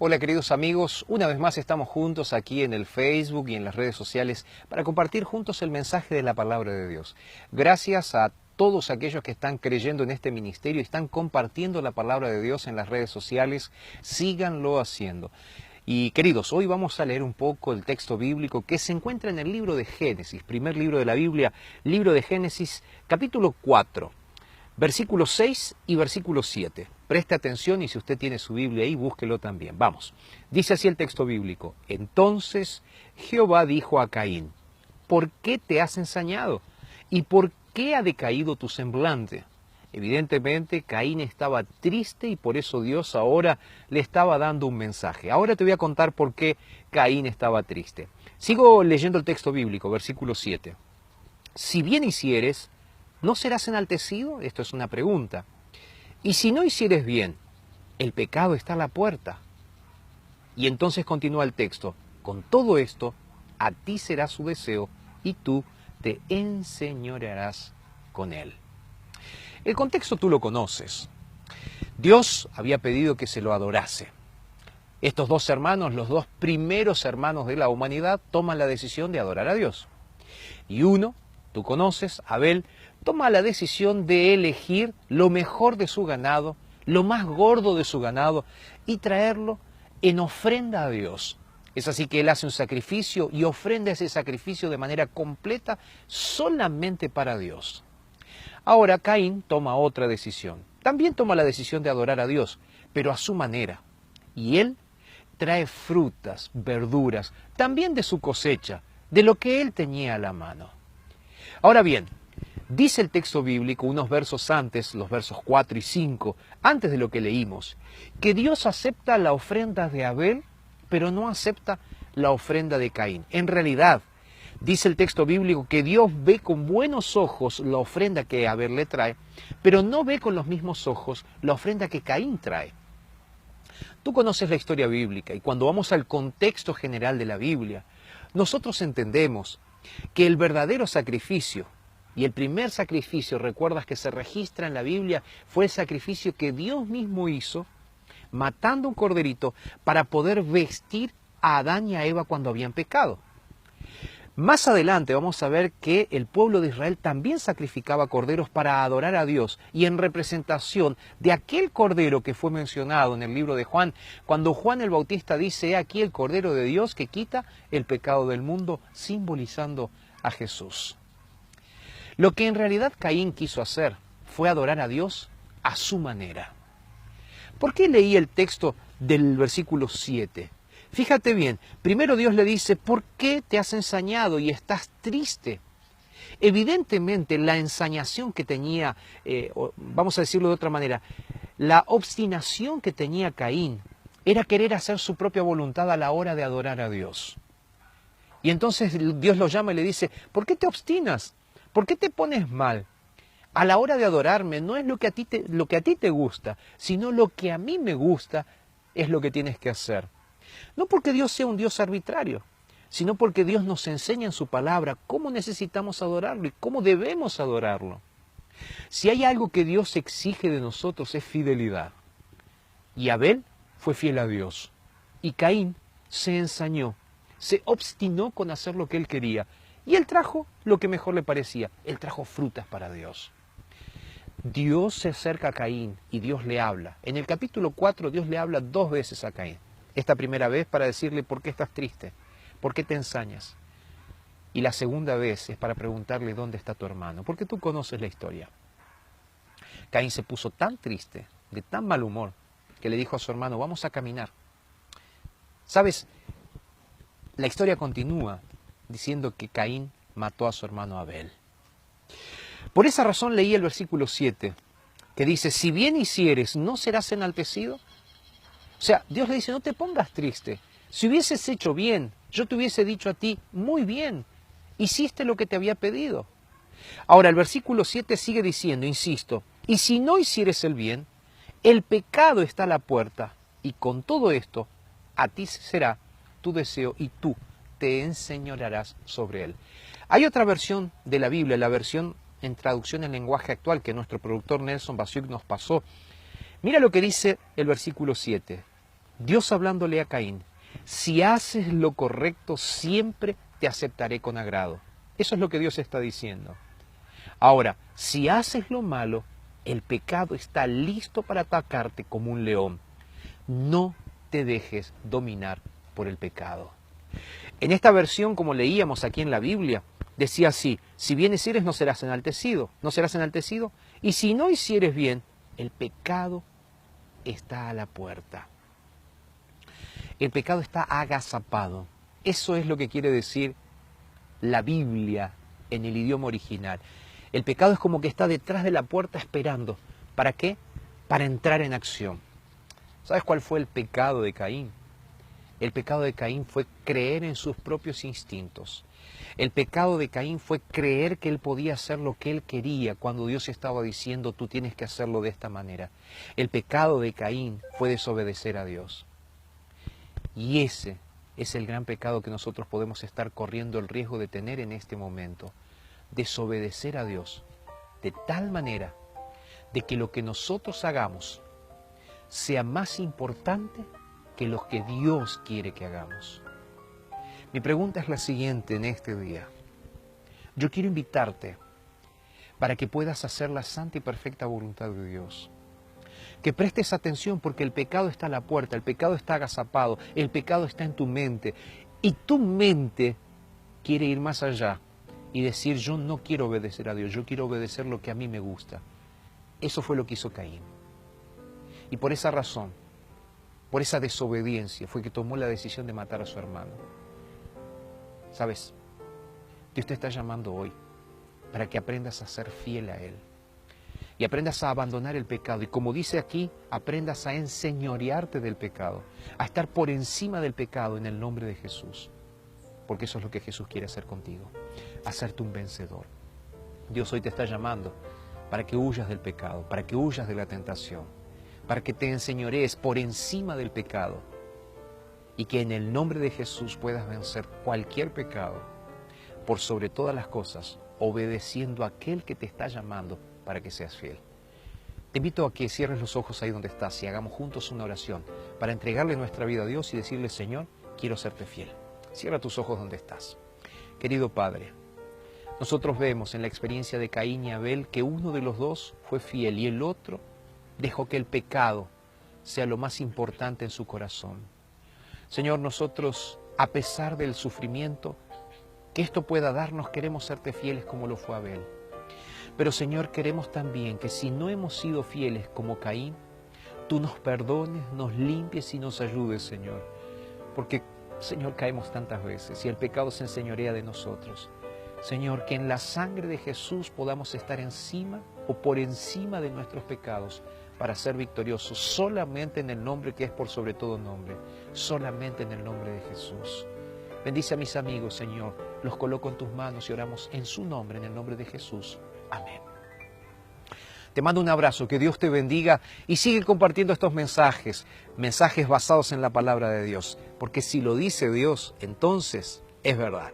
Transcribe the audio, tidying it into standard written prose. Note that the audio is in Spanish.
Hola queridos amigos, una vez más estamos juntos aquí en el Facebook y en las redes sociales para compartir juntos el mensaje de la palabra de Dios. Gracias a todos aquellos que están creyendo en este ministerio y están compartiendo la palabra de Dios en las redes sociales, síganlo haciendo. Y queridos, hoy vamos a leer un poco el texto bíblico que se encuentra en el libro de Génesis, primer libro de la Biblia, libro de Génesis, capítulo 4. Versículo 6 y versículo 7. Preste atención y si usted tiene su Biblia ahí, búsquelo también. Vamos. Dice así el texto bíblico. Entonces Jehová dijo a Caín, ¿por qué te has ensañado? ¿Y por qué ha decaído tu semblante? Evidentemente Caín estaba triste y por eso Dios ahora le estaba dando un mensaje. Ahora te voy a contar por qué Caín estaba triste. Sigo leyendo el texto bíblico, versículo 7. Si bien hicieres, ¿no serás enaltecido? Esto es una pregunta. Y si no hicieres bien, el pecado está a la puerta. Y entonces continúa el texto. Con todo esto, a ti será su deseo y tú te enseñorearás con él. El contexto tú lo conoces. Dios había pedido que se lo adorase. Estos dos hermanos, los dos primeros hermanos de la humanidad, toman la decisión de adorar a Dios. Y uno, tú conoces, Abel, toma la decisión de elegir lo mejor de su ganado, lo más gordo de su ganado, y traerlo en ofrenda a Dios. Es así que él hace un sacrificio y ofrenda ese sacrificio de manera completa solamente para Dios. Ahora Caín toma otra decisión. También toma la decisión de adorar a Dios, pero a su manera. Y él trae frutas, verduras, también de su cosecha, de lo que él tenía a la mano. Ahora bien, dice el texto bíblico unos versos antes, los versos 4 y 5, antes de lo que leímos, que Dios acepta la ofrenda de Abel, pero no acepta la ofrenda de Caín. En realidad, dice el texto bíblico que Dios ve con buenos ojos la ofrenda que Abel le trae, pero no ve con los mismos ojos la ofrenda que Caín trae. Tú conoces la historia bíblica y cuando vamos al contexto general de la Biblia, nosotros entendemos que el verdadero sacrificio, y el primer sacrificio, recuerdas que se registra en la Biblia, fue el sacrificio que Dios mismo hizo, matando un corderito para poder vestir a Adán y a Eva cuando habían pecado. Más adelante vamos a ver que el pueblo de Israel también sacrificaba corderos para adorar a Dios y en representación de aquel cordero que fue mencionado en el libro de Juan, cuando Juan el Bautista dice, he aquí el cordero de Dios que quita el pecado del mundo, simbolizando a Jesús. Lo que en realidad Caín quiso hacer fue adorar a Dios a su manera. ¿Por qué leí el texto del versículo 7? Fíjate bien, primero Dios le dice, ¿por qué te has ensañado y estás triste? Evidentemente la ensañación que tenía, vamos a decirlo de otra manera, la obstinación que tenía Caín era querer hacer su propia voluntad a la hora de adorar a Dios. Y entonces Dios lo llama y le dice, ¿por qué te obstinas? ¿Por qué te pones mal? A la hora de adorarme no es lo que a ti te gusta, sino lo que a mí me gusta es lo que tienes que hacer. No porque Dios sea un Dios arbitrario, sino porque Dios nos enseña en su palabra cómo necesitamos adorarlo y cómo debemos adorarlo. Si hay algo que Dios exige de nosotros es fidelidad. Y Abel fue fiel a Dios. Y Caín se ensañó, se obstinó con hacer lo que él quería. Y él trajo lo que mejor le parecía, él trajo frutas para Dios. Dios se acerca a Caín y Dios le habla. En el capítulo 4 Dios le habla 2 veces a Caín. Esta primera vez para decirle por qué estás triste, por qué te ensañas. Y la segunda vez es para preguntarle dónde está tu hermano, porque tú conoces la historia. Caín se puso tan triste, de tan mal humor, que le dijo a su hermano, vamos a caminar. ¿Sabes? La historia continúa diciendo que Caín mató a su hermano Abel. Por esa razón leí el versículo 7, que dice, si bien hicieres, ¿no serás enaltecido? O sea, Dios le dice, no te pongas triste. Si hubieses hecho bien, yo te hubiese dicho a ti, muy bien, hiciste lo que te había pedido. Ahora, el versículo 7 sigue diciendo, insisto, y si no hicieres el bien, el pecado está a la puerta, y con todo esto, a ti será tu deseo y tú te enseñorearás sobre él. Hay otra versión de la Biblia, la versión en traducción en lenguaje actual que nuestro productor Nelson Basiuk nos pasó. Mira lo que dice el versículo 7. Dios hablándole a Caín, si haces lo correcto, siempre te aceptaré con agrado. Eso es lo que Dios está diciendo. Ahora, si haces lo malo, el pecado está listo para atacarte como un león. No te dejes dominar por el pecado. En esta versión, como leíamos aquí en la Biblia, decía así: si bien hicieres, no serás enaltecido, y si no hicieres bien, el pecado está a la puerta. El pecado está agazapado. Eso es lo que quiere decir la Biblia en el idioma original. El pecado es como que está detrás de la puerta esperando. ¿Para qué? Para entrar en acción. ¿Sabes cuál fue el pecado de Caín? El pecado de Caín fue creer en sus propios instintos. El pecado de Caín fue creer que él podía hacer lo que él quería cuando Dios estaba diciendo tú tienes que hacerlo de esta manera. El pecado de Caín fue desobedecer a Dios. Y ese es el gran pecado que nosotros podemos estar corriendo el riesgo de tener en este momento. Desobedecer a Dios de tal manera de que lo que nosotros hagamos sea más importante que lo que Dios quiere que hagamos. Mi pregunta es la siguiente en este día. Yo quiero invitarte para que puedas hacer la santa y perfecta voluntad de Dios. Que prestes atención porque el pecado está a la puerta, el pecado está agazapado, el pecado está en tu mente. Y tu mente quiere ir más allá y decir yo no quiero obedecer a Dios, yo quiero obedecer lo que a mí me gusta. Eso fue lo que hizo Caín. Y por esa razón, por esa desobediencia, fue que tomó la decisión de matar a su hermano. ¿Sabes? Dios te está llamando hoy para que aprendas a ser fiel a Él. Y aprendas a abandonar el pecado. Y como dice aquí, aprendas a enseñorearte del pecado. A estar por encima del pecado en el nombre de Jesús. Porque eso es lo que Jesús quiere hacer contigo. Hacerte un vencedor. Dios hoy te está llamando para que huyas del pecado, para que huyas de la tentación, para que te enseñorees por encima del pecado y que en el nombre de Jesús puedas vencer cualquier pecado, por sobre todas las cosas, obedeciendo a aquel que te está llamando para que seas fiel. Te invito a que cierres los ojos ahí donde estás y hagamos juntos una oración para entregarle nuestra vida a Dios y decirle, Señor, quiero serte fiel. Cierra tus ojos donde estás. Querido Padre, nosotros vemos en la experiencia de Caín y Abel que uno de los dos fue fiel y el otro dejó que el pecado sea lo más importante en su corazón. Señor, nosotros, a pesar del sufrimiento que esto pueda darnos, queremos serte fieles como lo fue Abel. Pero, Señor, queremos también que si no hemos sido fieles como Caín, tú nos perdones, nos limpies y nos ayudes, Señor. Porque, Señor, caemos tantas veces y el pecado se enseñorea de nosotros. Señor, que en la sangre de Jesús podamos estar encima o por encima de nuestros pecados para ser victoriosos solamente en el nombre que es por sobre todo nombre, solamente en el nombre de Jesús. Bendice a mis amigos, Señor, los coloco en tus manos y oramos en su nombre, en el nombre de Jesús. Amén. Te mando un abrazo, que Dios te bendiga y sigue compartiendo estos mensajes basados en la palabra de Dios, porque si lo dice Dios, entonces es verdad.